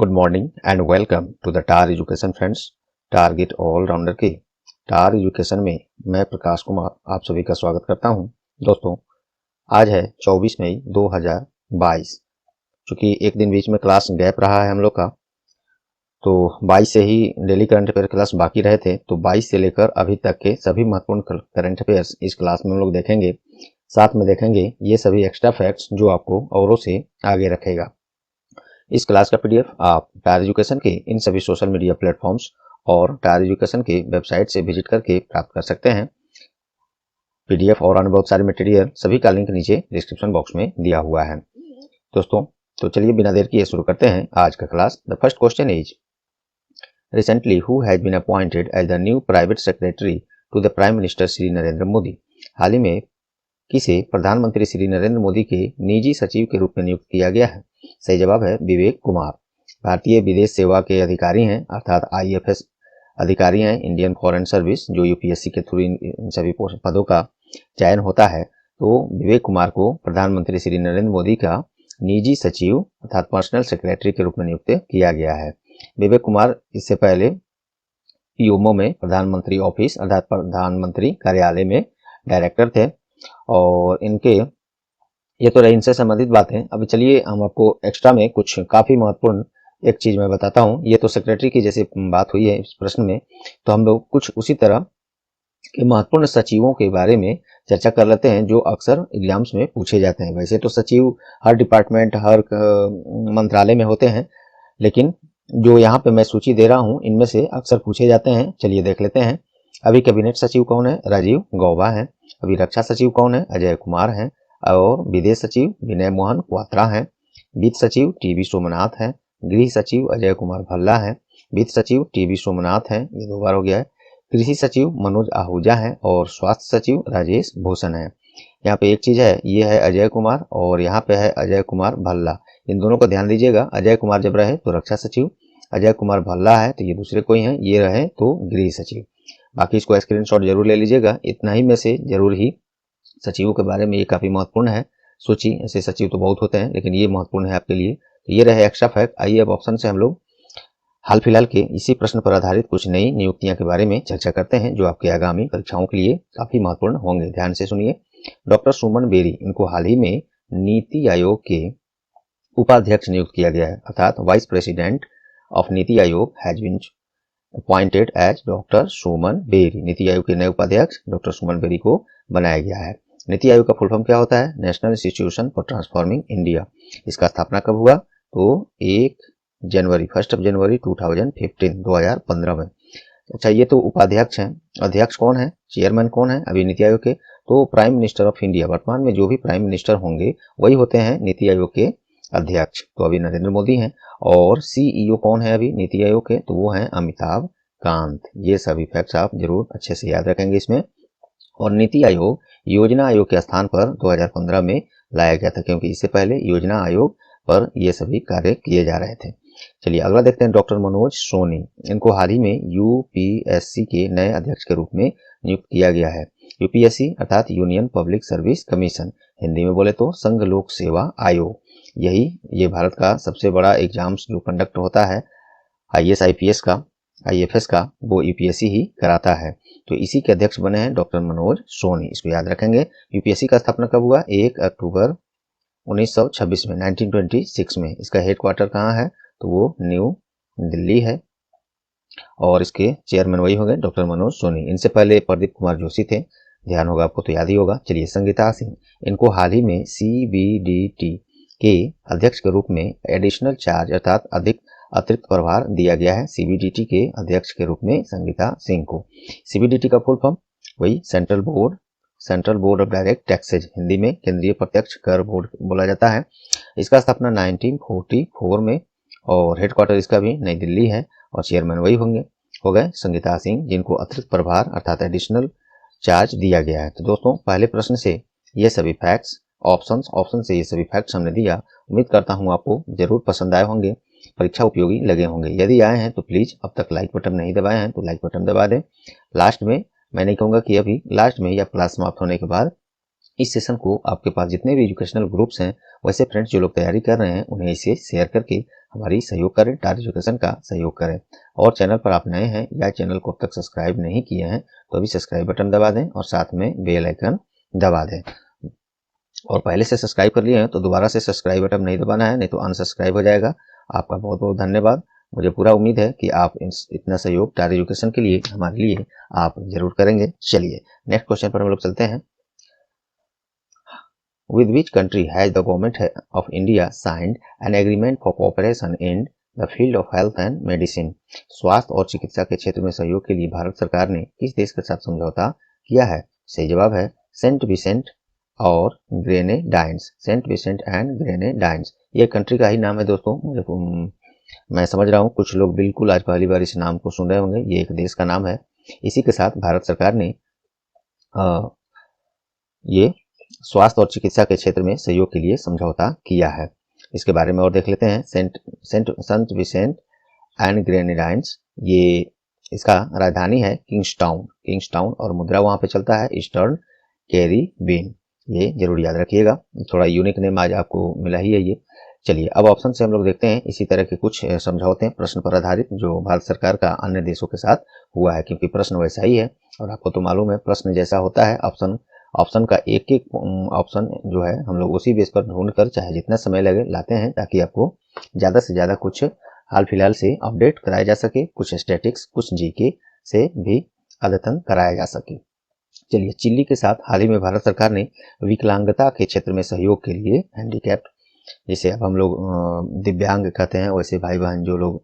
Good morning and welcome to the TAR education friends. Target allrounder के TAR education में मैं प्रकाश कुमार आप सभी का स्वागत करता हूं। दोस्तों, आज है 24 मई 2022। चूंकि एक दिन बीच में क्लास गैप रहा है हम लोग का, तो 22 से ही डेली करंट अफेयर क्लास बाकी रहे थे। तो 22 से लेकर अभी तक के सभी महत्वपूर्ण करंट अफेयर्स इस क्लास में हम लोग देखेंगे। साथ में देखेंगे ये सभी एक्स्ट्रा फैक्ट्स जो आपको औरों से आगे रखेगा। इस क्लास का पीडीएफ आप टार एजुकेशन के इन सभी सोशल मीडिया प्लेटफॉर्म्स और टार एजुकेशन के वेबसाइट से विजिट करके प्राप्त कर सकते हैं। पीडीएफ और अन्य बहुत सारे मटेरियल सभी का लिंक नीचे डिस्क्रिप्शन बॉक्स में दिया हुआ है। दोस्तों, तो चलिए बिना देर किए शुरू करते हैं आज का class. The first question is recently who has been appointed as the new private secretary to the prime minister Shri Narendra Modi. हाल ही में किसे प्रधानमंत्री श्री नरेंद्र मोदी के निजी सचिव के रूप में नियुक्त किया गया है? सही जवाब है विवेक कुमार। भारतीय विदेश सेवा के अधिकारी हैं, अर्थात आईएफएस अधिकारी हैं, इंडियन फॉरेन सर्विस, जो यूपीएससी के थ्रू इन सभी पदों का चयन होता है। तो विवेक कुमार को प्रधानमंत्री श्री नरेंद्र मोदी का निजी सचिव अर्थात पर्सनल सेक्रेटरी के रूप में नियुक्त किया गया है। विवेक कुमार इससे पहले पीएमओ में प्रधानमंत्री ऑफिस अर्थात प्रधानमंत्री कार्यालय में डायरेक्टर थे। और इनके ये तो रही इनसे संबंधित बातें। अभी चलिए हम आपको एक्स्ट्रा में कुछ काफी महत्वपूर्ण एक चीज मैं बताता हूँ। ये तो सेक्रेटरी की जैसे बात हुई है इस प्रश्न में, तो हम लोग कुछ उसी तरह के महत्वपूर्ण सचिवों के बारे में चर्चा कर लेते हैं जो अक्सर एग्जाम्स में पूछे जाते हैं। वैसे तो सचिव हर डिपार्टमेंट हर मंत्रालय में होते हैं, लेकिन जो यहाँ पे मैं सूची दे रहा हूँ इनमें से अक्सर पूछे जाते हैं। चलिए देख लेते हैं। अभी कैबिनेट सचिव कौन है? राजीव गौबा है। अभी रक्षा सचिव कौन है? अजय कुमार है। और विदेश सचिव विनय मोहन क्वात्रा है। वित्त सचिव टीवी सोमनाथ है। गृह सचिव अजय कुमार भल्ला है। वित्त सचिव टीवी सोमनाथ है, ये 2 बार हो गया है। कृषि सचिव मनोज आहूजा है और स्वास्थ्य सचिव राजेश भूषण है। यहाँ पे एक चीज है, ये है अजय कुमार और यहाँ पे है अजय कुमार भल्ला। इन दोनों को ध्यान दीजिएगा। अजय कुमार जब रहे तो रक्षा सचिव, अजय कुमार भल्ला है तो ये दूसरे कोई हैं, ये रहे तो गृह सचिव। बाकी इसको स्क्रीनशॉट जरूर ले लीजिएगा। इतना ही में से जरूर ही सचिवों के बारे में ये काफी महत्वपूर्ण है सूची। ऐसे सचिव तो बहुत होते हैं, लेकिन ये महत्वपूर्ण है आपके लिए। तो ये रहे एक्स्ट्रा फैक्ट। आइए अब ऑप्शन से हम लोग हाल फिलहाल के इसी प्रश्न पर आधारित कुछ नई नियुक्तियां के बारे में चर्चा करते हैं जो आपके आगामी परीक्षाओं के लिए काफी महत्वपूर्ण होंगे। ध्यान से सुनिए। डॉक्टर सुमन बेरी, इनको हाल ही में नीति आयोग के उपाध्यक्ष नियुक्त किया गया है, अर्थात vice president of NITI Aayog has been appointed as doctor Suman Beri. NITI Aayog के नए उपाध्यक्ष डॉक्टर सुमन बेरी को बनाया गया है। नीति आयोग का फुल फॉर्म क्या होता है? National institution for transforming India. इसका स्थापना कब हुआ? तो 1 जनवरी 2015 में। अच्छा, ये तो उपाध्यक्ष हैं। अध्यक्ष कौन है? चेयरमैन कौन है अभी नीति आयोग के? तो प्राइम मिनिस्टर ऑफ इंडिया। वर्तमान में जो भी प्राइम मिनिस्टर होंगे वही होते हैं नीति आयोग के अध्यक्ष। तो अभी नरेंद्र मोदी हैं। और सीईओ कौन है अभी नीति आयोग के? तो वो हैं अमिताभ कांत। ये सभी फैक्ट्स आप जरूर अच्छे से याद रखेंगे इसमें। और नीति आयोग योजना आयोग के स्थान पर 2015 में लाया गया था, क्योंकि इससे पहले योजना आयोग पर ये सभी कार्य किए जा रहे थे। चलिए अगला देखते हैं। डॉक्टर मनोज सोनी, इनको हाल ही में यूपीएससी के नए अध्यक्ष के रूप में नियुक्त किया गया है। यूपीएससी अर्थात union public service commission, Hindi में बोले तो संघ लोक सेवा आयोग। ये भारत का सबसे बड़ा एग्जाम्स जो कंडक्ट होता है आईएएस आईपीएस का आईएफएस का, वो यूपीएससी ही कराता है। तो इसी के अध्यक्ष बने हैं डॉक्टर मनोज सोनी। इसको याद रखेंगे। यूपीएससी का स्थापना कब हुआ? 1 अक्टूबर 1926 में, 1926 में। इसका हेडक्वार्टर कहाँ है? तो वो न्यू दिल्ली है। और इसके चेयरमैन वही होंगे डॉक्टर मनोज सोनी। इनसे पहले प्रदीप कुमार जोशी थे, ध्यान होगा आपको तो याद ही होगा। चलिए संगीता सिंह, इनको हाल ही में सीबीडीटी के अध्यक्ष के रूप में एडिशनल चार्ज अर्थात अतिरिक्त प्रभार दिया गया है। सीबीडीटी के अध्यक्ष के रूप में संगीता सिंह को। सीबीडीटी का फुल फॉर्म वही central board of direct taxes, Hindi में केंद्रीय प्रत्यक्ष कर बोर्ड बोला जाता है। इसका स्थापना 1944 में और हेडक्वार्टर इसका भी नई दिल्ली है। और चेयरमैन वही हो गए संगीता सिंह, जिनको अतिरिक्त प्रभार अर्थात एडिशनल चार्ज दिया गया है। तो दोस्तों, पहले प्रश्न से ये सभी फैक्ट्स, ऑप्शन से ये सभी फैक्ट्स हमने दिया। उम्मीद करता हूँ आपको जरूर पसंद आए होंगे, परीक्षा उपयोगी लगे होंगे। यदि आए हैं तो प्लीज अब तक लाइक बटन नहीं दबाए हैं तो लाइक बटन दबा दें। लास्ट में मैं नहीं कहूंगा कि अभी लास्ट में या क्लास समाप्त होने के बाद इस सेशन को आपके पास जितने भी एजुकेशनल ग्रुप्स हैं, वैसे फ्रेंड्स जो लोग तैयारी कर रहे हैं, उन्हें इसे शेयर करके हमारी सहयोग करें, टार एजुकेशन का सहयोग करें। और चैनल पर आप नए हैं या चैनल को अब तक सब्सक्राइब नहीं किए हैं तो अभी सब्सक्राइब बटन दबा दें और साथ में बेल आइकन दबा दें। और पहले से सब्सक्राइब कर लिए हैं तो दोबारा से सब्सक्राइब बटन नहीं दबाना है, नहीं तो अनसब्सक्राइब हो जाएगा। आपका बहुत बहुत धन्यवाद। मुझे पूरा उम्मीद है कि आप इतना सहयोग टार एजुकेशन के लिए हमारे लिए आप जरूर करेंगे। चलिए नेक्स्ट क्वेश्चन पर हम लोग चलते हैं। With which country has the government of India signed an agreement for cooperation in the field of health and medicine? स्वास्थ्य और चिकित्सा के क्षेत्र में सहयोग के लिए भारत सरकार ने किस देश के साथ समझौता किया है? सही जवाब है सेंट विसेंट और Grenadines. Saint Vincent and Grenadines ये कंट्री का ही नाम है दोस्तों। मैं समझ रहा हूँ कुछ लोग बिल्कुल आज पहली बार इस नाम को सुन रहे होंगे। ये एक देश का नाम है। इसी के साथ भारत सरकार ने ये स्वास्थ्य और चिकित्सा के क्षेत्र में सहयोग के लिए समझौता किया है। इसके बारे में और देख लेते हैं। सेंट विसेंट एंड ग्रेनेडाइंस ये इसका राजधानी है किंग्सटाउन और मुद्रा वहां पे चलता है ईस्टर्न कैरिबियन। ये जरूर याद रखिएगा, थोड़ा यूनिक नेम आज आपको मिला ही है ये। चलिए अब ऑप्शन से हम लोग देखते हैं इसी तरह के कुछ समझौते प्रश्न पर आधारित जो भारत सरकार का अन्य देशों के साथ हुआ है, क्योंकि प्रश्न वैसा ही है और आपको तो मालूम है प्रश्न जैसा होता है ऑप्शन का एक एक ऑप्शन जो है हम लोग उसी बेस पर ढूंढ कर चाहे जितना समय लगे लाते हैं, ताकि आपको ज़्यादा से ज़्यादा कुछ हाल फिलहाल से अपडेट कराया जा सके, कुछ स्टैटिक्स कुछ जीके से भी अद्यतन कराया जा सके। चलिए चिल्ली के साथ हाल ही में भारत सरकार ने विकलांगता के क्षेत्र में सहयोग के लिए हैंडीकैप्ड, जिसे अब हम लोग दिव्यांग कहते हैं, वैसे भाई बहन जो लोग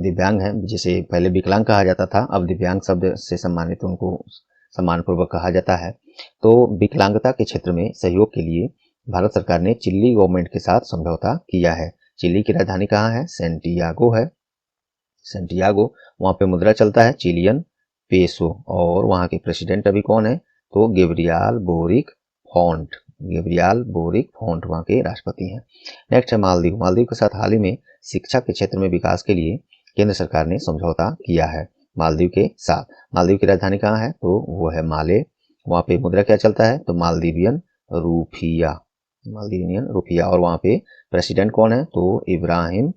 दिव्यांग हैं, जिसे पहले विकलांग कहा जाता था अब दिव्यांग शब्द से सम्मानित उनको सम्मानपूर्वक कहा जाता है। तो विकलांगता के क्षेत्र में सहयोग के लिए भारत सरकार ने चिली गवर्नमेंट के साथ समझौता किया है। चिली की राजधानी कहाँ है? सेंटियागो है। सेंटियागो, वहाँ पे मुद्रा चलता है चिलियन पेसो और वहाँ के प्रेसिडेंट अभी कौन है? तो गैब्रियल बोरिक फोंट वहाँ के राष्ट्रपति हैं। नेक्स्ट है मालदीव के साथ हाल ही में शिक्षा के क्षेत्र में विकास के लिए केंद्र सरकार ने समझौता किया है मालदीव के साथ। मालदीव की राजधानी कहाँ है? तो वो है माले। वहाँ पे मुद्रा क्या चलता है? तो मालदीवियन रुपया और वहाँ पे प्रेसिडेंट कौन है? तो इब्राहिम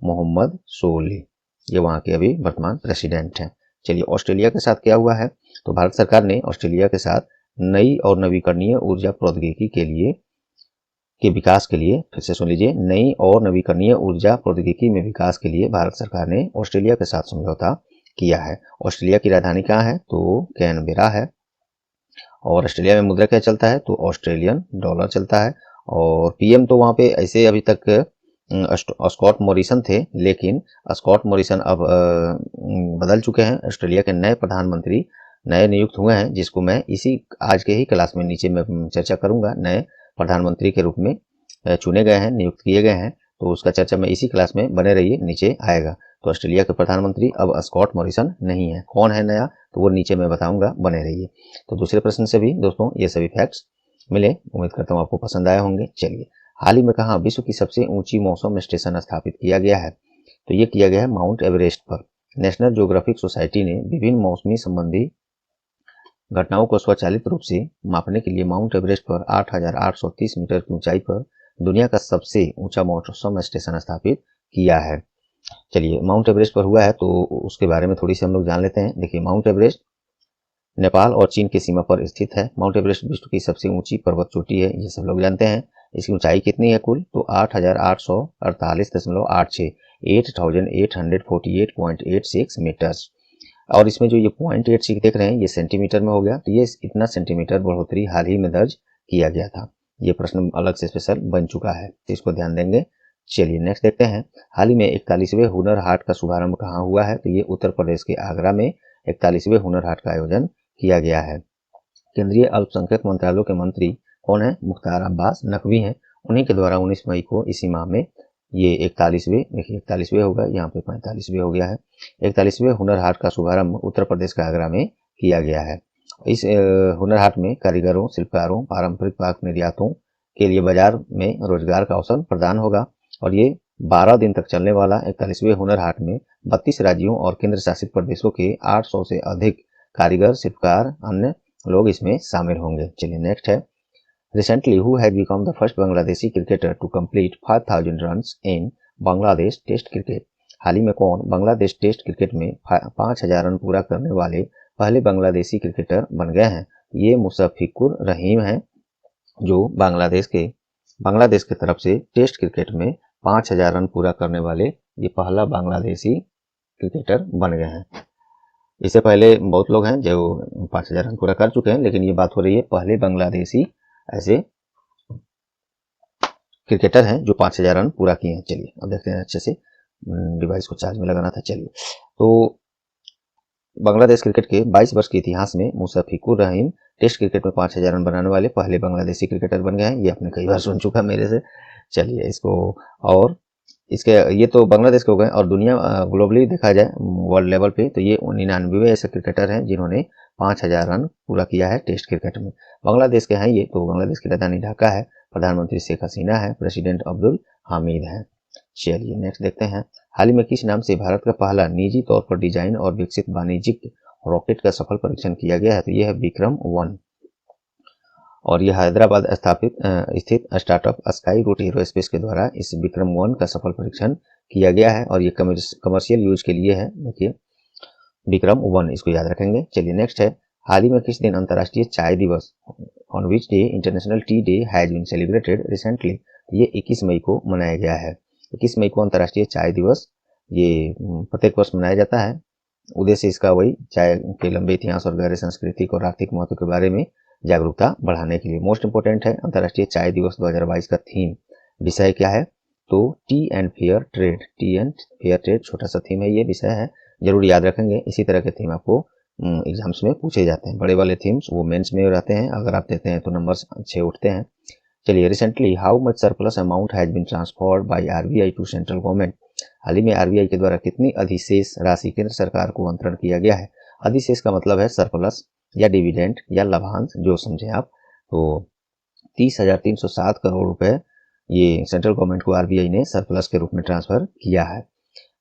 मोहम्मद सोली, ये वहाँ के अभी वर्तमान प्रेसिडेंट हैं। चलिए ऑस्ट्रेलिया के साथ क्या हुआ है? तो भारत सरकार ने ऑस्ट्रेलिया के साथ नई और नवीकरणीय ऊर्जा प्रौद्योगिकी के विकास के लिए, फिर से सुन लीजिए, नई और नवीकरणीय ऊर्जा प्रौद्योगिकी में विकास के लिए भारत सरकार ने ऑस्ट्रेलिया के साथ समझौता किया है। ऑस्ट्रेलिया की राजधानी कहाँ है? तो कैनबेरा है। और ऑस्ट्रेलिया में मुद्रा क्या चलता है? तो ऑस्ट्रेलियन डॉलर चलता है। और पीएम तो वहाँ पे ऐसे अभी तक स्कॉट मॉरिसन थे, लेकिन स्कॉट मॉरिसन अब बदल चुके हैं। ऑस्ट्रेलिया के नए प्रधानमंत्री नए नियुक्त हुए हैं, जिसको मैं इसी आज के ही क्लास में नीचे में चर्चा करूंगा। नए प्रधानमंत्री के रूप में चुने गए हैं, नियुक्त किए गए हैं, तो उसका चर्चा मैं इसी क्लास में बने रहिए, नीचे आएगा। तो ऑस्ट्रेलिया के प्रधानमंत्री अब स्कॉट मॉरिसन नहीं है। कौन है नया? तो वो नीचे मैं बताऊंगा, बने रहिए। तो दूसरे प्रश्न से भी दोस्तों ये सभी फैक्ट्स मिले, उम्मीद करता हूँ आपको पसंद आए होंगे। चलिए हाल ही में कहाँ विश्व की सबसे ऊंची मौसम स्टेशन स्थापित किया गया है? तो ये किया गया है माउंट एवरेस्ट पर। नेशनल ज्योग्राफिक सोसाइटी ने विभिन्न मौसमी संबंधी घटनाओं को स्वचालित रूप से मापने के लिए माउंट एवरेस्ट पर 8,830 मीटर की ऊंचाई पर दुनिया का सबसे ऊंचा मौसम स्टेशन स्थापित किया है। चलिए माउंट एवरेस्ट पर हुआ है तो उसके बारे में थोड़ी सी हम लोग जान लेते हैं। देखिए माउंट एवरेस्ट नेपाल और चीन की सीमा पर स्थित है। माउंट एवरेस्ट विश्व की सबसे ऊंची पर्वत चोटी है, ये सब लोग जानते हैं। इसकी ऊंचाई कितनी है कुल? तो 8,848.86 8,848.86 मीटर्स। और इसमें जो ये 0.86 देख रहे हैं ये सेंटीमीटर में हो गया, तो ये इतना सेंटीमीटर बढ़ोतरी हाल ही में दर्ज किया गया था। ये प्रश्न अलग से स्पेशल बन चुका है, तो इसको ध्यान देंगे। चलिए नेक्स्ट देखते हैं। हाल ही में 41वें हुनर हाट का शुभारंभ कहाँ हुआ है? तो ये उत्तर प्रदेश के आगरा में 41वें हुनर हाट का आयोजन किया गया है। केंद्रीय अल्पसंख्यक मंत्रालय के मंत्री कौन है? मुख्तार अब्बास नकवी हैं। उन्हीं के द्वारा 19 मई को इसी माह में ये 41वें, देखिए 41वें होगा, यहाँ पे 45वें हो गया है। 41वें हुनर हाट का शुभारंभ उत्तर प्रदेश के आगरा में किया गया है। इस हुनर हाट में कारीगरों, शिल्पकारों, पारंपरिक पाक निर्यातों के लिए बाजार में रोजगार का अवसर प्रदान होगा। और ये 12 दिन तक चलने वाला 41वें हुनर हाट में 32 राज्यों और केंद्र शासित प्रदेशों के 800 से अधिक कारीगर, शिल्पकार, अन्य लोग इसमें शामिल होंगे। चलिए नेक्स्ट है। Recently, who had become the first Bangladeshi cricketer to complete 5,000 runs in Bangladesh test cricket. हाल ही में कौन बांग्लादेश टेस्ट क्रिकेट में 5000 रन पूरा करने वाले पहले बांग्लादेशी क्रिकेटर बन गए हैं? ये मुशफिकुर रहीम हैं, जो बांग्लादेश की तरफ से टेस्ट क्रिकेट में 5000 रन पूरा करने वाले ये पहला बांग्लादेशी क्रिकेटर बन गए हैं। इससे पहले बहुत लोग हैं जो 5000 रन पूरा कर चुके हैं, लेकिन ये बात हो रही है पहले बांग्लादेशी ऐसे क्रिकेटर हैं जो 5000 रन पूरा किए हैं। चलिए अब देखते हैं, अच्छे से डिवाइस को चार्ज में लगाना था। चलिए, तो बांग्लादेश क्रिकेट के 22 वर्ष के इतिहास में मुशफिकुर रहीम टेस्ट क्रिकेट में 5000 रन बनाने वाले पहले बांग्लादेशी क्रिकेटर बन गए हैं। ये आपने कई बार सुन चुका मेरे से। चलिए इसको, और इसके ये तो बांग्लादेश के हो गए, और दुनिया ग्लोबली देखा जाए वर्ल्ड लेवल पे तो ये 99वें ऐसे क्रिकेटर हैं जिन्होंने 5000 रन पूरा किया है टेस्ट क्रिकेट में। बांग्लादेश के हैं ये, तो बांग्लादेश की राजधानी ढाका है, प्रधानमंत्री शेख हसीना है, प्रेसिडेंट अब्दुल हामिद है। चलिए नेक्स्ट देखते हैं, हाल ही में किस नाम से भारत का पहला निजी तौर पर डिजाइन और विकसित वाणिज्यिक रॉकेट का सफल परीक्षण किया गया है? तो यह है विक्रम-1, और यह हैदराबाद स्थित स्टार्टअप स्काई रूट एरोस्पेस के द्वारा इस विक्रम-1 का सफल परीक्षण किया गया है, और ये कमर्शियल यूज के लिए है। देखिए विक्रम-1, इसको याद रखेंगे। चलिए नेक्स्ट है, हाल ही में किस दिन अंतर्राष्ट्रीय चाय दिवस, on which day international tea day has been celebrated recently? ये 21 मई को मनाया गया है। 21 मई को अंतर्राष्ट्रीय चाय दिवस ये प्रत्येक वर्ष मनाया जाता है। उद्देश्य इसका वही चाय के लंबे इतिहास और गहरे सांस्कृतिक और आर्थिक महत्व के बारे में जागरूकता बढ़ाने के लिए। मोस्ट इंपोर्टेंट है, अंतर्राष्ट्रीय चाय दिवस 2022 का थीम विषय क्या है? तो टी एंड फेयर ट्रेड, छोटा सा थीम है, ये विषय है, जरूर याद रखेंगे। इसी तरह के थीम आपको एग्जाम्स में पूछे जाते हैं। बड़े वाले थीम्स वो मेंस में रहते हैं, अगर आप देते हैं तो नंबर्स अच्छे उठते हैं। चलिए, recently how much surplus amount has been transferred by RBI to central government? हाल ही में आरबीआई के द्वारा कितनी अधिशेष राशि केंद्र सरकार को अंतरण किया गया है? अधिशेष का मतलब है सरप्लस या डिविडेंड या लाभांश, जो समझे आप। तो 30,307 करोड़ रुपए ये सेंट्रल गवर्नमेंट को आरबीआई ने सरप्लस के रूप में ट्रांसफर किया है।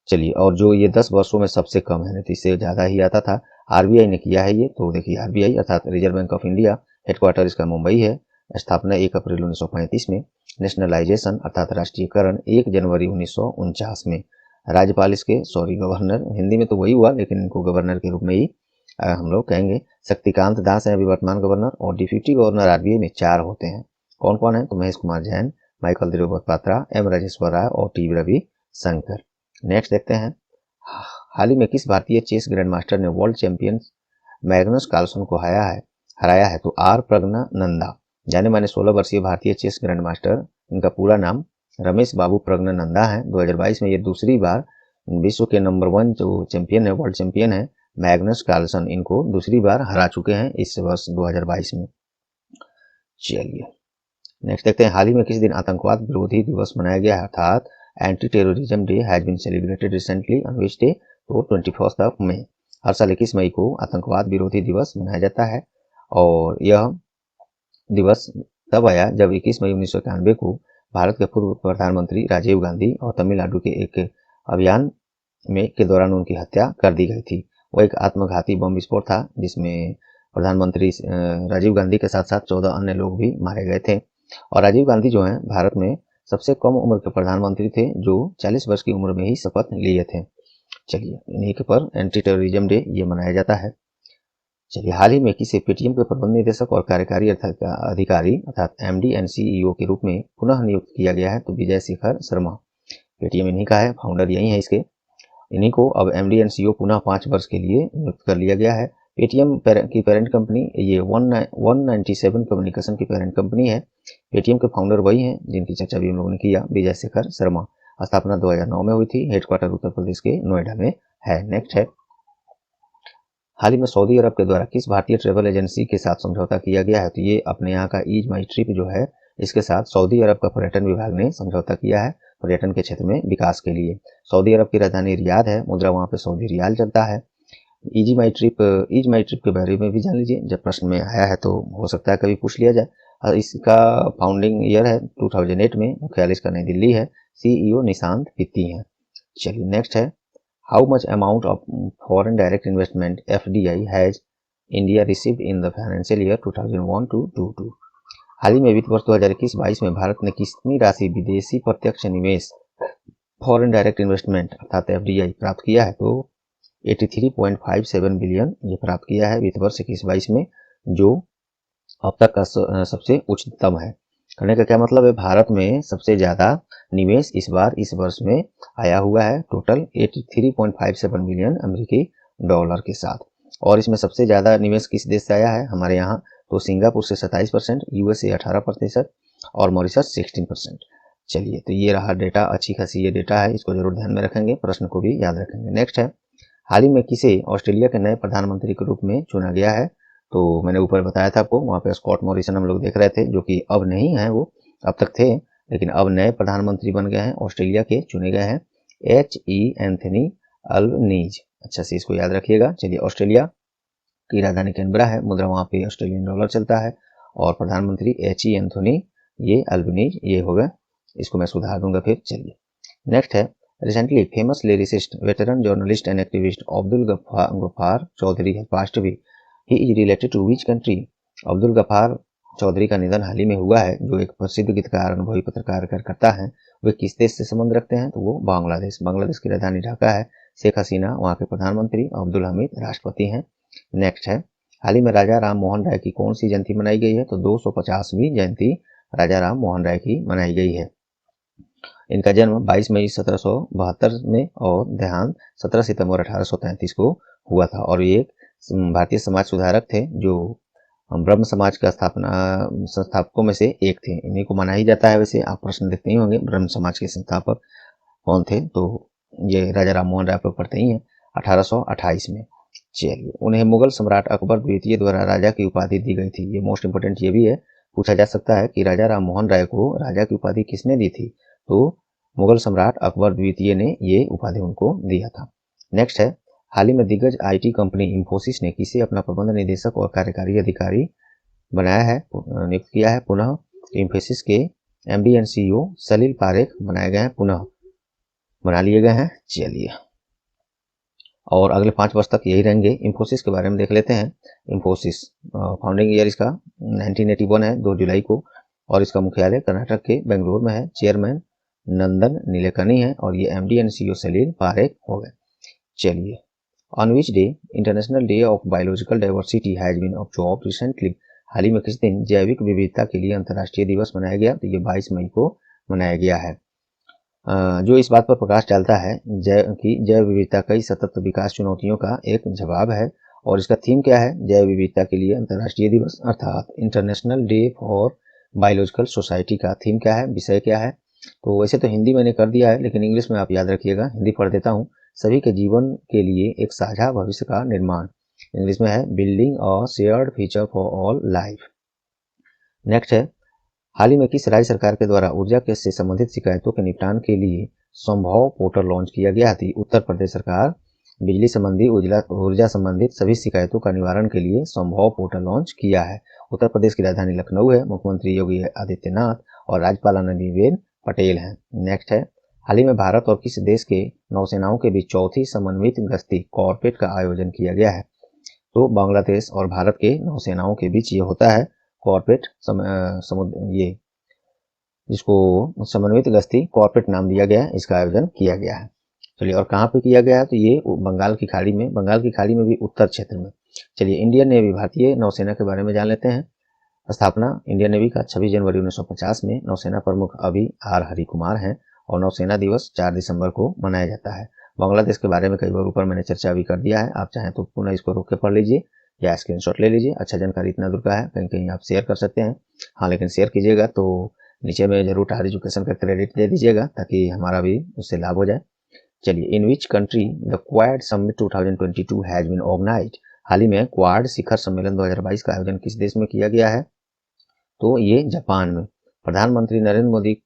चलिए, और जो ये 10 वर्षों में सबसे कम है, तो इससे ज़्यादा ही आता था, आरबीआई ने किया है ये। तो देखिए, आरबीआई अर्थात reserve bank of India, headquarter इसका मुंबई है, स्थापना 1 अप्रैल 1935 में, नेशनलाइजेशन अर्थात राष्ट्रीयकरण 1 जनवरी 1949 में, राज्यपाल इसके गवर्नर, हिंदी में तो वही हुआ लेकिन इनको गवर्नर के रूप में ही हम लोग कहेंगे, शक्तिकांत दास है अभी वर्तमान गवर्नर, और डिप्यूटी गवर्नर आरबीआई में 4 होते हैं। कौन कौन है? तो महेश कुमार जैन, माइकल देवपात्रा, एम राजेश्वर राय और टी रवि शंकर। नेक्स्ट देखते हैं, हाल ही में किस भारतीय चेस ग्रैंड मास्टर ने वर्ल्ड चैंपियन मैग्नस कार्लसन को हराया है? तो आर प्रज्ञानंदा, जाने माने 16 वर्षीय भारतीय चेस ग्रैंड मास्टर, इनका पूरा नाम रमेश बाबू प्रज्ञानंदा है। 2022 में ये दूसरी बार विश्व के नंबर 1 जो चैंपियन है, वर्ल्ड चैंपियन है, मैग्नस कार्लसन, इनको दूसरी बार हरा चुके हैं इस वर्ष 2022 में। चलिए नेक्स्ट देखते हैं, हाल ही में किस दिन आतंकवाद विरोधी दिवस मनाया गया है? अर्थात anti terrorism day has been celebrated recently, on which day? तो 21 मई। हर साल 21 मई को आतंकवाद विरोधी दिवस मनाया जाता है, और यह दिवस तब आया जब 21 मई 1991 को भारत के पूर्व प्रधानमंत्री राजीव गांधी और तमिलनाडु के एक अभियान के दौरान उनकी हत्या कर दी गई थी। वो एक आत्मघाती बम विस्फोट था, जिसमें प्रधानमंत्री राजीव गांधी के साथ साथ 14 अन्य लोग भी मारे गए थे। और राजीव गांधी जो हैं भारत में सबसे कम उम्र के प्रधानमंत्री थे, जो 40 वर्ष की उम्र में ही शपथ लिए थे। चलिए, इन्हीं के पर एंटी टेररिज्म डे ये मनाया जाता है। चलिए, हाल ही में किसी पेटीएम के प्रबंध निदेशक और कार्यकारी अधिकारी अर्थात एमडी एंड सीईओ के रूप में पुनः नियुक्त किया गया है? तो विजय शेखर शर्मा, पेटीएम इन्हीं का है, फाउंडर यही है इसके। इन्हीं को अब एमडी एंड सीईओ पुनः 5 वर्ष के लिए नियुक्त कर लिया गया है। पेटीएम की पेरेंट कंपनी ये 197 कम्युनिकेशन की पेरेंट कंपनी है। पेटीएम के फाउंडर वही हैं जिनकी चर्चा भी हम लोगों ने किया, विजय शेखर शर्मा। स्थापना 2009 में हुई थी, हेडक्वार्टर उत्तर प्रदेश के नोएडा में है। नेक्स्ट है, हाल ही में सऊदी अरब के द्वारा किस भारतीय ट्रेवल एजेंसी के साथ समझौता किया गया है? तो ये अपने यहाँ का ईज माई ट्रिप जो है, इसके साथ सऊदी अरब का पर्यटन विभाग ने समझौता किया है पर्यटन के क्षेत्र में विकास के लिए। सऊदी अरब की राजधानी रियाद है, मुद्रा वहाँ पे सऊदी रियाल चलता है। ईज माई ट्रिप के बारे में भी जान लीजिए, जब प्रश्न में आया है तो हो सकता है कभी पूछ लिया जाए। और इसका फाउंडिंग ईयर है 2008 में, मुख्यालय इसका नई दिल्ली है, सीईओ निशांत पित्ती हैं। चलिए नेक्स्ट है, how much amount of foreign direct investment FDI has India received in the financial year 2001-22? हाल ही में वित्त वर्ष 2021-22 में भारत ने कितनी राशि विदेशी प्रत्यक्ष निवेश फॉरेन डायरेक्ट इन्वेस्टमेंट अर्थात FDI प्राप्त किया है, तो 83.57 बिलियन ये प्राप्त किया है वित्त वर्ष 21-22 में, जो अब तक का सबसे उच्चतम है। कहने का क्या मतलब है, भारत में सबसे ज्यादा निवेश इस बार इस वर्ष में आया हुआ है, टोटल 83.57 बिलियन अमेरिकी डॉलर के साथ। और इसमें सबसे ज्यादा निवेश किस देश से आया है हमारे यहाँ, तो सिंगापुर से 27%, USA 18% और मॉरिशस 16%। चलिए, तो ये रहा डेटा, अच्छी खासी ये डेटा है, इसको जरूर ध्यान में रखेंगे, प्रश्न को भी याद रखेंगे। नेक्स्ट है, हाल ही में किसे ऑस्ट्रेलिया के नए प्रधानमंत्री के रूप में चुना गया है, तो मैंने ऊपर बताया था आपको, वहाँ पे स्कॉट मॉरिसन हम लोग देख रहे थे, जो कि अब नहीं है, वो अब तक थे लेकिन अब नए प्रधानमंत्री बन गए हैं, ऑस्ट्रेलिया के चुने गए हैं, HE एंथनी अल्बनीज। अच्छा से इसको याद रखिएगा। चलिए, ऑस्ट्रेलिया की राजधानी कैनबरा है, मुद्रा वहाँ पे ऑस्ट्रेलियन डॉलर चलता है, और प्रधानमंत्री HE एंथनी ये अल्बनीज ये हो गए, इसको मैं सुधार दूंगा फिर। चलिए, नेक्स्ट है, recently famous lyricist, veteran journalist and activist Abdul Gaffar Chowdhury has passed away. He is related to which country? Abdul Gaffar Chowdhury का निधन हाल ही में हुआ है, जो एक प्रसिद्ध गीतकार, अनुभवी पत्रकार करता है। वे किस देश से संबंध रखते हैं, तो वो बांग्लादेश। बांग्लादेश की राजधानी ढाका है। शेख हसीना वहाँ के प्रधानमंत्री, अब्दुल हमीद राष्ट्रपति हैं। नेक्स्ट है, हाल ही में राजा राम मोहन राय की कौन सी जयंती मनाई गई है, तो 250वीं जयंती राजा राम मोहन राय की मनाई गई है। इनका जन्म 22 मई 1772 में और देहांत 17 सितंबर 1833 को हुआ था, और ये एक भारतीय समाज सुधारक थे, जो ब्रह्म समाज का संस्थापकों में से एक थे। इन्हीं को माना ही जाता है। वैसे आप प्रश्न देखते ही होंगे, ब्रह्म समाज के संस्थापक कौन थे, तो ये राजा राम मोहन राय आप लोग पढ़ते ही हैं, 1828 में। चलिए, उन्हें मुगल सम्राट अकबर द्वितीय द्वारा राजा की उपाधि दी गई थी। ये मोस्ट इंपोर्टेंट ये भी है, पूछा जा सकता है कि राजा राम मोहन राय को राजा की उपाधि किसने दी थी, तो मुगल सम्राट अकबर द्वितीय ने ये उपाधि उनको दिया था। नेक्स्ट है, हाल ही में दिग्गज IT कंपनी इंफोसिस ने किसे अपना प्रबंध निदेशक और कार्यकारी अधिकारी बनाया है, नियुक्त किया है पुनः। इंफोसिस के MD and CEO Salil Parekh बनाए गए हैं, पुनः बना लिए गए हैं। चलिए, और अगले 5 वर्ष तक यही रहेंगे। इंफोसिस के बारे में देख लेते हैं। इंफोसिस फाउंडिंग ईयर इसका 1981 है, 2 जुलाई को, और इसका मुख्यालय कर्नाटक के बेंगलुरु में है। चेयरमैन नंदन नीलेकनी है, और ये MD and CEO Salil Parekh हो गए। चलिए, on which day International Day of Biological Diversity has been observed recently, हाल ही में किस दिन जैविक विविधता के लिए अंतर्राष्ट्रीय दिवस मनाया गया, तो ये 22 मई को मनाया गया है। जो इस बात पर प्रकाश डालता है कि जैव विविधता कई सतत विकास चुनौतियों का एक जवाब है। और इसका थीम क्या है, जैव विविधता के लिए अंतर्राष्ट्रीय दिवस अर्थात international day for biological society का थीम क्या है, विषय क्या है। तो वैसे तो हिंदी मैंने कर दिया है, लेकिन इंग्लिश में आप याद रखिएगा, हिंदी पढ़ देता हूँ। सभी के जीवन के लिए एक साझा भविष्य का निर्माण, इंग्लिश में है building a shared future for all life. Next है, हाल ही में किस राज्य सरकार के द्वारा ऊर्जा के से संबंधित शिकायतों के निपटान के लिए संभव पोर्टल लॉन्च किया गया थी। उत्तर प्रदेश सरकार बिजली संबंधी ऊर्जा संबंधित सभी शिकायतों का निवारण के लिए संभव पोर्टल लॉन्च किया है। उत्तर प्रदेश की राजधानी लखनऊ है, मुख्यमंत्री योगी आदित्यनाथ और राज्यपाल आनंदीबेन पटेल हैं। नेक्स्ट है, हाल ही में भारत और किस देश के नौसेनाओं के बीच चौथी समन्वित गश्ती कॉर्पेट का आयोजन किया गया है, तो बांग्लादेश और भारत के नौसेनाओं के बीच ये होता है कॉर्पेट ये जिसको समन्वित गश्ती कॉर्पेट नाम दिया गया है, इसका आयोजन किया गया है। चलिए, और कहाँ पे किया गया है, तो ये बंगाल की खाड़ी में, बंगाल की खाड़ी में भी उत्तर क्षेत्र में। चलिए, इंडियन नेवी, भारतीय नौसेना के बारे में जान लेते हैं। स्थापना इंडियन नेवी का 26 जनवरी 1950 में। नौसेना प्रमुख अभी R हरि कुमार हैं, और नौसेना दिवस 4 दिसंबर को मनाया जाता है। बांग्लादेश के बारे में कई बार ऊपर मैंने चर्चा भी कर दिया है, आप चाहें तो पुनः इसको रोक के पढ़ लीजिए या स्क्रीनशॉट ले लीजिए। अच्छा, जानकारी इतना दूर का है, कहीं कहीं आप शेयर कर सकते हैं। हाँ, लेकिन शेयर कीजिएगा तो नीचे में जरूर टार एजुकेशन का क्रेडिट दे दीजिएगा, ताकि हमारा भी उससे लाभ हो जाए। चलिए, in which country the Quad summit 2022 has been organised, हाल ही में क्वाड शिखर सम्मेलन 2022 का आयोजन किस देश में किया गया है, तो ये जापान में। प्रधानमंत्री नरेंद्र मोदी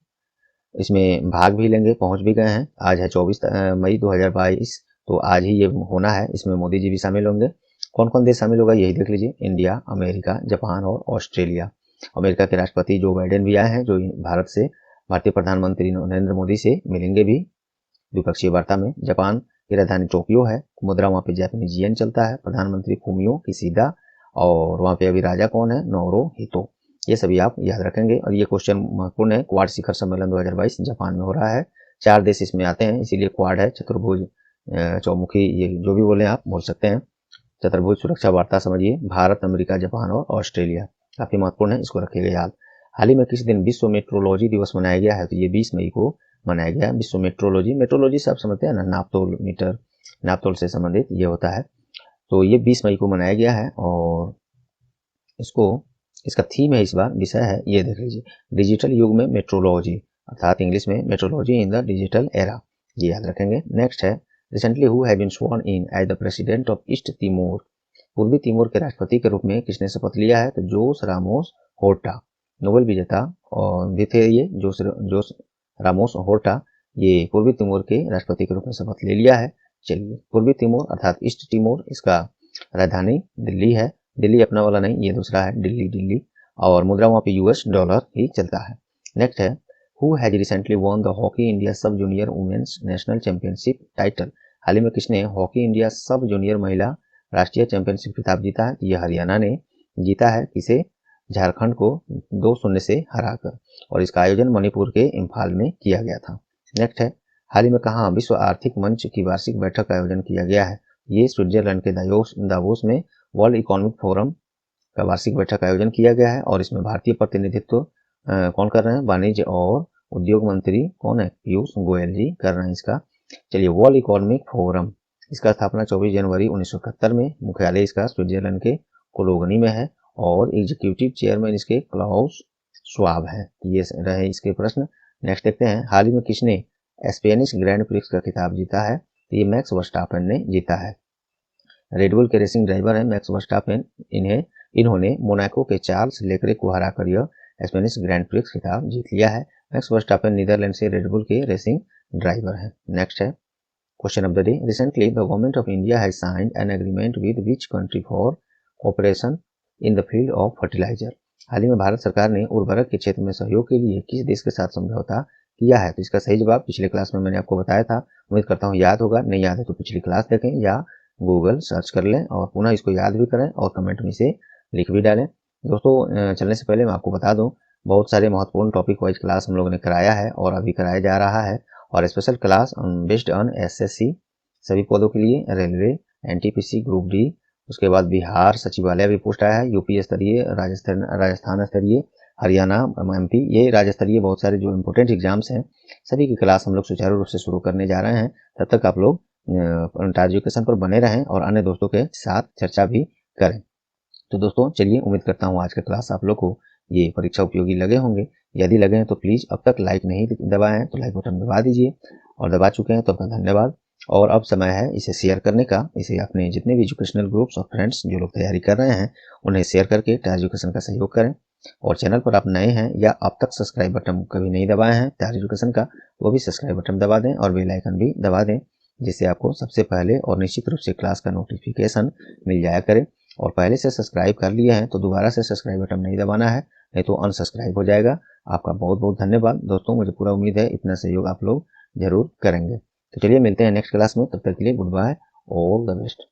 इसमें भाग भी लेंगे, पहुंच भी गए हैं। आज है 24 मई 2022, तो आज ही ये होना है। इसमें मोदी जी भी शामिल होंगे। कौन कौन देश शामिल होगा यही देख लीजिए, इंडिया, अमेरिका, जापान और ऑस्ट्रेलिया। अमेरिका के राष्ट्रपति जो बाइडेन भी आए हैं, जो भारतीय प्रधानमंत्री नरेंद्र मोदी से मिलेंगे भी द्विपक्षीय वार्ता में। जापान की राजधानी टोक्यो है, मुद्रा वहाँ पे जापानीज येन चलता है। प्रधानमंत्री फूमियो किशिदा, और वहाँ पे अभी राजा कौन है, नारुहितो। ये सभी आप याद रखेंगे। और ये क्वेश्चन महत्वपूर्ण है, क्वाड शिखर सम्मेलन 2022 जापान में हो रहा है। 4 देश इसमें आते हैं, इसीलिए क्वाड है, चतुर्भुज, चौमुखी, ये जो भी बोले आप बोल सकते हैं। चतुर्भुज सुरक्षा वार्ता समझिए, भारत, अमेरिका, जापान और ऑस्ट्रेलिया, काफी महत्वपूर्ण है, इसको रखिएगा याद। हाल ही में किस दिन विश्व मेट्रोलॉजी दिवस मनाया गया है? तो ये 20 मई को मनाया गया है विश्व मेट्रोलॉजी। मेट्रोलॉजी से आप समझते हैं ना, नापतोल, मीटर, नापतोल से संबंधित ये होता है। तो ये 20 मई को मनाया गया है और इसका थीम है, इस बार विषय है, ये देख लीजिए, डिजिटल युग में मेट्रोलॉजी, अर्थात इंग्लिश में metrology in the digital era, ये याद रखेंगे। नेक्स्ट है, recently who have been sworn in as the president of East Timor? पूर्वी तिमोर के राष्ट्रपति के रूप में किसने शपथ लिया है? तो जोस रामोस होर्टा, नोबेल विजेता और भी थे ये जोस रामोस होर्टा, ये पूर्वी तिमोर के राष्ट्रपति के रूप में शपथ ले लिया है। चलिए, पूर्वी तिमोर अर्थात ईस्ट तिमोर, इसका राजधानी दिल्ली है, दिल्ली अपना वाला नहीं, ये दूसरा है, दिल्ली, और मुद्रा वहाँ पे US डॉलर ही चलता है। नेक्स्ट है, who has recently won the Hockey India sub junior women's national championship title? हाल ही में किसने हॉकी इंडिया सब जूनियर महिला राष्ट्रीय चैंपियनशिप खिताब जीता है? ये हरियाणा ने जीता है, किसे? झारखंड को 2-0 से हराकर, और इसका आयोजन मणिपुर के इम्फाल में किया गया था। नेक्स्ट है, हाल ही में कहाँ विश्व आर्थिक मंच की वार्षिक बैठक का आयोजन किया गया है? ये स्विट्जरलैंड के दावोस में वर्ल्ड इकोनॉमिक फोरम का वार्षिक बैठक का आयोजन किया गया है, और इसमें भारतीय प्रतिनिधित्व कौन कर रहे हैं? वाणिज्य और उद्योग मंत्री कौन है? पीयूष गोयल जी कर रहे हैं इसका। चलिए, वर्ल्ड इकोनॉमिक फोरम, इसका स्थापना 24 जनवरी 1971 में, मुख्यालय इसका स्विट्जरलैंड के कोलोगनी में है, और एग्जीक्यूटिव चेयरमैन इसके क्लाउस श्वाब है। ये रहे इसके प्रश्न। नेक्स्ट देखते हैं, हाल ही में किसने स्पेनिश ग्रैंड प्रिक्स का खिताब जीता है? तो ये मैक्स वर्स्टापेन ने जीता है। रेडबुल के रेसिंग ड्राइवर है मैक्स वर्स्टापेन, इन्होंने मोनाको के चार्ल्स लेक्रे को हराकर यह स्पेनिश ग्रैंड प्रिक्स खिताब जीत लिया है। मैक्स वर्स्टापेन नीदरलैंड से रेडबुल के रेसिंग ड्राइवर है। नेक्स्ट है, question of the day, recently the government of India has signed an agreement with which country for cooperation in the field of fertiliser? हाल ही में भारत सरकार ने उर्वरक के क्षेत्र में सहयोग के लिए किस देश के साथ समझौता किया है? तो इसका सही जवाब पिछले क्लास में मैंने आपको बताया था, उम्मीद करता हूँ याद होगा, नहीं याद है तो पिछली क्लास देखें या गूगल सर्च कर लें और पुनः इसको याद भी करें और कमेंट में इसे लिख भी डालें। दोस्तों, चलने से पहले मैं आपको बता दूं, बहुत सारे महत्वपूर्ण टॉपिक वाइज क्लास हम लोगों ने कराया है और अभी कराया जा रहा है, और special class based on SSC सभी पदों के लिए, रेलवे, NTPC, ग्रुप डी, उसके बाद बिहार सचिवालय भी पोस्ट आया है, यूपी स्तरीय, राजस्थान स्तरीय, हरियाणा, MP, ये राज्य स्तरीय बहुत सारे जो इम्पोर्टेंट एग्जाम्स हैं, सभी की क्लास हम लोग सुचारू रूप से शुरू करने जा रहे हैं। तब तक आप लोग टार एजुकेशन पर बने रहें और अन्य दोस्तों के साथ चर्चा भी करें। तो दोस्तों, चलिए, उम्मीद करता हूँ आज का क्लास आप लोग को ये परीक्षा उपयोगी लगे होंगे। यदि लगे हैं तो प्लीज़ अब तक लाइक नहीं दबाए हैं तो लाइक बटन दबा दीजिए, और दबा चुके हैं तो आपका धन्यवाद। और अब समय है इसे शेयर करने का, इसे अपने जितने भी एजुकेशनल ग्रुप्स और फ्रेंड्स जो लोग तैयारी कर रहे हैं उन्हें शेयर करके टार एजुकेशन का सहयोग करें। और चैनल पर आप नए हैं या अब तक सब्सक्राइब बटन कभी नहीं दबाए हैं टार एजुकेशन का, वो भी सब्सक्राइब बटन दबा दें और बेल आइकन भी दबा दें, जिससे आपको सबसे पहले और निश्चित रूप से क्लास का नोटिफिकेशन मिल जाया करे। और पहले से सब्सक्राइब कर लिए हैं तो दोबारा से सब्सक्राइब बटन नहीं दबाना है, नहीं तो अनसब्सक्राइब हो जाएगा। आपका बहुत बहुत धन्यवाद दोस्तों, मुझे पूरा उम्मीद है इतना सहयोग आप लोग जरूर करेंगे। तो चलिए, मिलते हैं नेक्स्ट क्लास में, तब तक के लिए goodbye, all the best.